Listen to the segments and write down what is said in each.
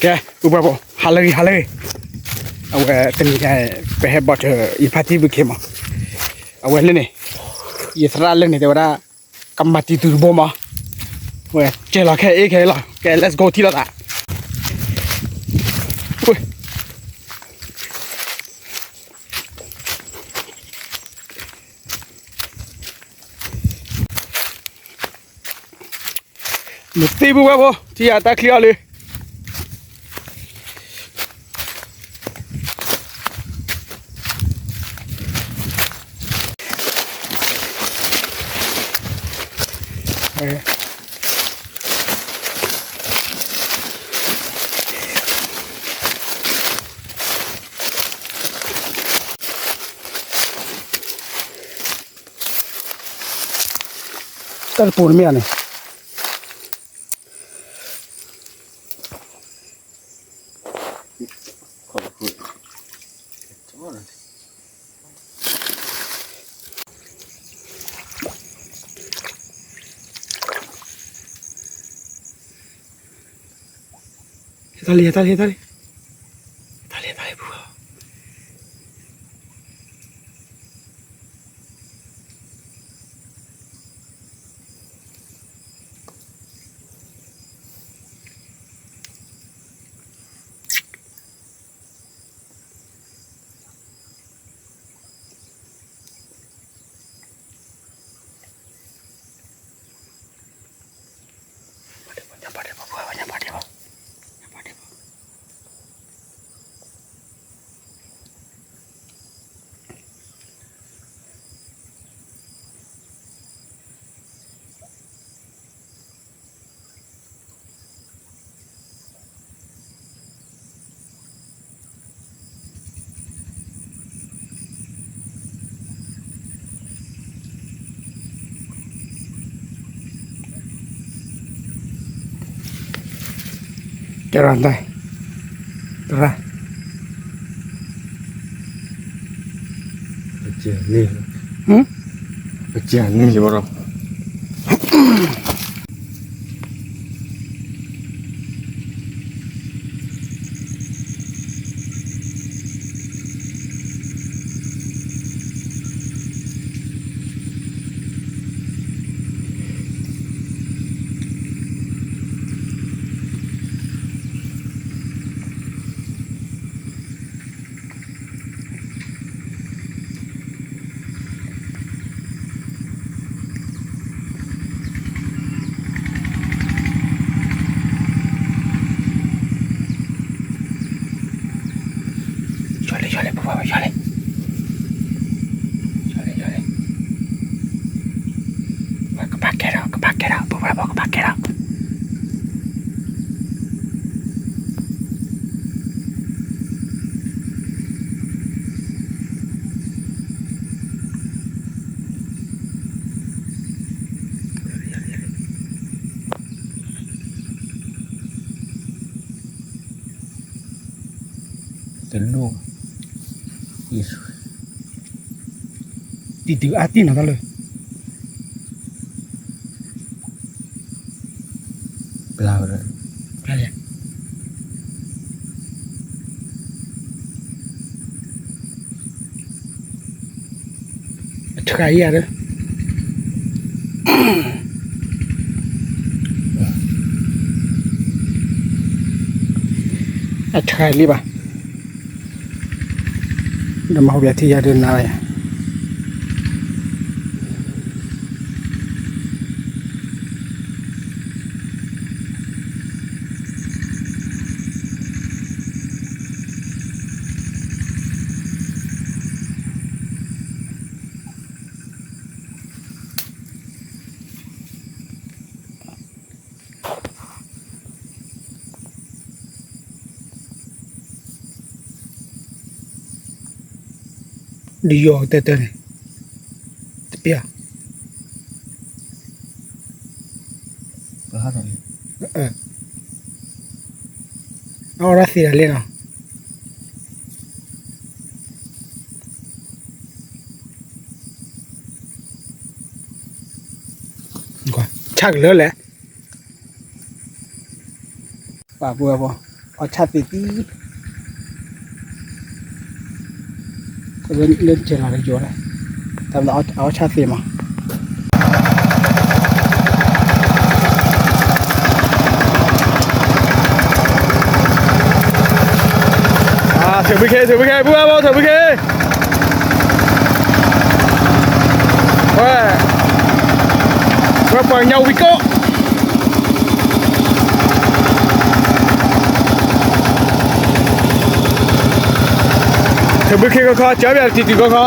แกอุบะบ่หาเลยเอาไว้เป็นไงไปให้บอดอีพาที่บุกเข้มเอาไว้เลยนี่อีสระเลยนี่แต่ว่ากำมาตีตัวบ่มาเว้ยเจละแค่แค่ละแก let's go ที่ละอ่ะอุ้ยไม่ตีบุบะบ่ที่อาตาเคลียร์เลยตัดปูนไม่อันนี้ขอบคุณtali buah banyak แกรันได้ตระเจียนี่เจียนี่หรือเปล่าช่วยเลยบุบช่วยเลยก็พักแกเราบุบบอกก็พักแกเราTelur. Yes. Titik hati nak kalau. Belau dah. Belau ya. Cekai ada. Cekai liba. Dah mau biar dia ada nara ya. Dia tete ni, tapi ya. Bahan ni. Orang sih ada lena. Gua, cak le le. Apa? เอาชาติตีก็เล่นเจริญอะไรอยู่เลยแต่เราเอาชาติมาถือไปเคพูดว่าถือไปเคว่าปล่อยเงาวิโก้ถือไปเคก็ขอเจ้าแบบติดก็ขอ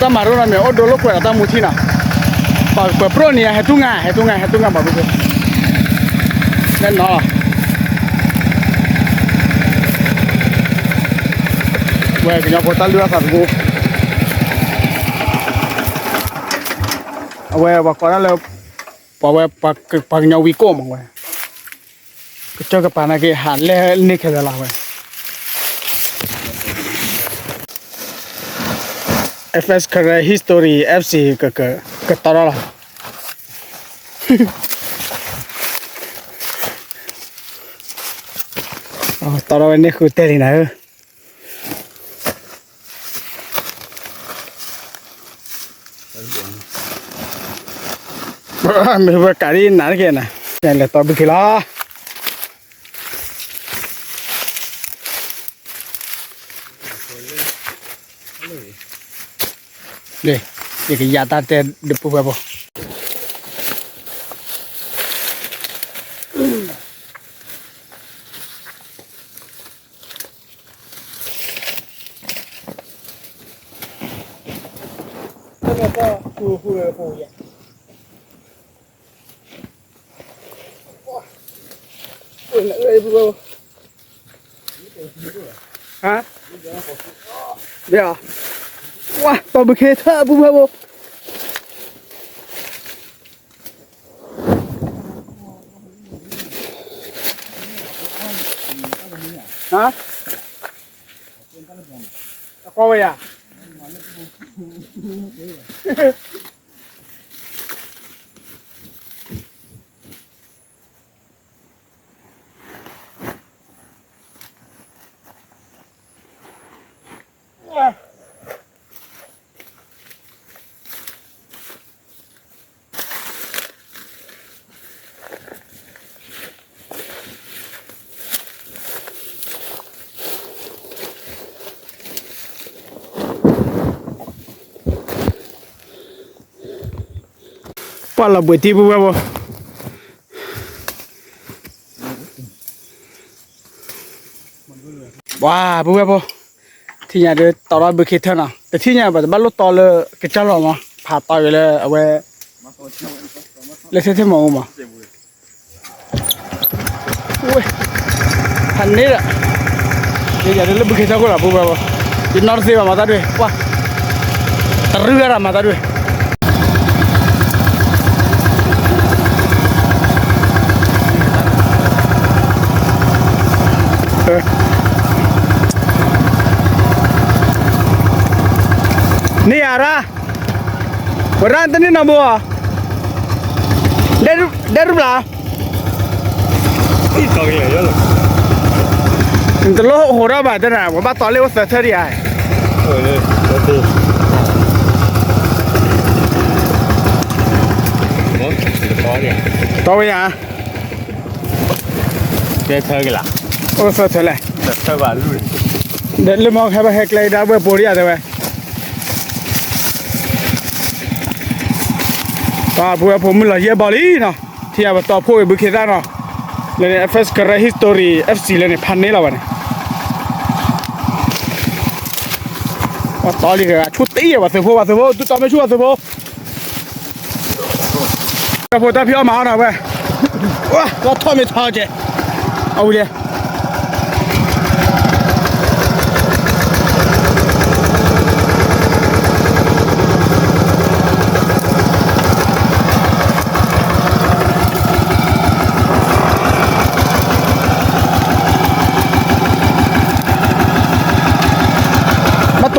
ตามารุนาเมอโดโลกว่าตามุทีน่ะปะปะโปรเนี่ยให้ตุงาบาบุเกนั่นเนาะเว้ยกินยาโปรตาลัวสัตว์กูเอาเว้ยว่าก่อนแล้วปะเว้ยปะกินยาวิโก้มั้งเว้ยก็เจ้ากับปานาเกหันเล่นี่แค่เวลาเว้ยFS career history FC ก็ตลอดอ๋อตลอดนี่คือเตลินะไม่ว่าการีนานแค่ไหนแต่ละตัวบุคลาเดี๋ยวก็ยาตาเตะดึบปุ๊บปุ๊บแล้วก็ฟูอย่างเลยปุ๊บฮะเดี๋ยวว้าตัวบุคเคท่าปุ๊บปุ๊บฮะก็ไปอ่ะปลาบุตรีปุ๊บปุ๊บว้าปุ๊บปุ๊บที่เนี่ยเดี๋ยวตลอดบุกเท่านั้นแต่ที่เนี่ยแบบบ้านรถต่อเลยกิจการมาผ่าต่อยเลยเอาไว้เล่นเท่ๆมองมาอุ้ยทันนี้แหละเดี๋ยวเดี๋ยวบุกเท่ากูละปุ๊บปุ๊บยินนอร์ซีมาตาด้วยว้าตะเรือมาตาด้วยนี่อะไรวันนั้นตอนนี้น้ำบัวเดินรู้เปล่าอีกสองอย่างเยอะเลยถึงจะโลโหราบาดนะว่าบ้าตอนเรียกว่าเสือเทอร์ดีไอโอ้ยเลยโอเคโอ้ยต่อเนี่ยต่อไปยังเจ๊เธอกันล่ะโอ้เสือเทอร์เลยเธอบ้าลุยเดินเรื่องมองแค่ไปเฮกเลยได้เว้ยปวดยังไงเว้ยต่อพวกผมมันละเยอะบอลลี่เนาะที่เอาต่อพวกบุคคลได้เนาะเลยเนี่ย FS career history FC เลยเนี่ยพันนี้แล้ววะเนี่ยว่าต่อเลยก็ชุดตีว่าเสือพวกตุ๊ต่อไม่ช่วยเสือพวกแต่พวกตาพี่เอามาหน่อยเว้ยว้าเราทอดไม่ทอดเจ๊เอาเลย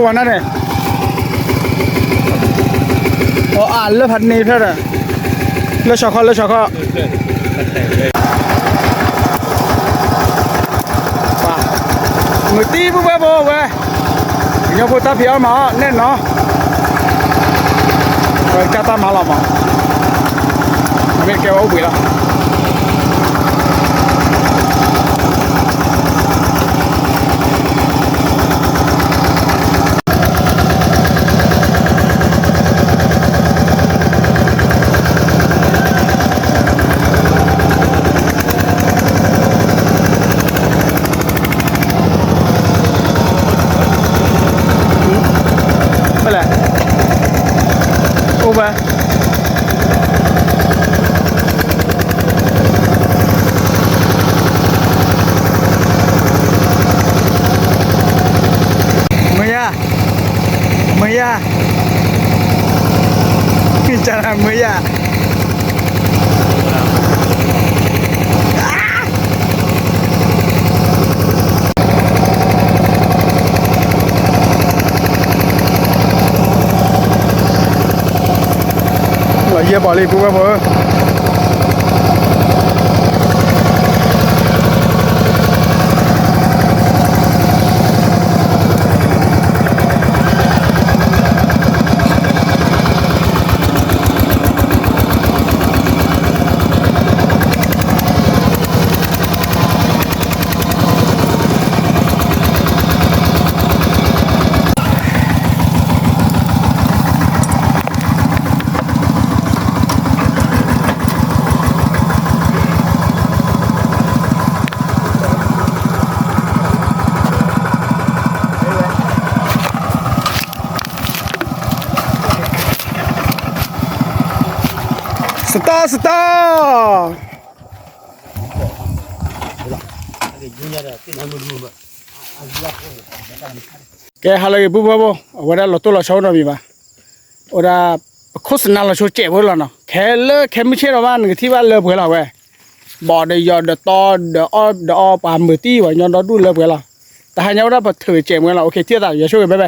ตัวนั่นเนี่ยโอ้อ่านเลือพันนี้เท่าไหร่เลือช็อกโกเลือช็อกโกว้ามือตีปุ๊บปุ๊บปุ๊บเว้ยยังพูดตาเพียวมาแน่นเนาะเว้ยจ้าตามาหรอมาไม่เกี่ยวกับบุยละโอ้ไปMaya bicara Maya là dê bỏ đi của các bạn Stop แกฮาเลยปุ๊บปุ๊บวันนั้นเราตัวเราชอบนะพี่บ้าวันนั้นโฆษณาเราชอบเจ็บเพื่อนเราเนาะแค่เลิกแค่ไม่ใช่เราบ้านที่บ้านเลิกเพื่อนเราเว้ยบ่อเดียร์เดอตอเดออปามมือตีว่ะย้อนเราดูเลิกเพื่อนเราแต่หายเงาได้ปะถือเจ็บเพื่อนเราโอเคเที่ยวต่างอย่าช่วยกันไป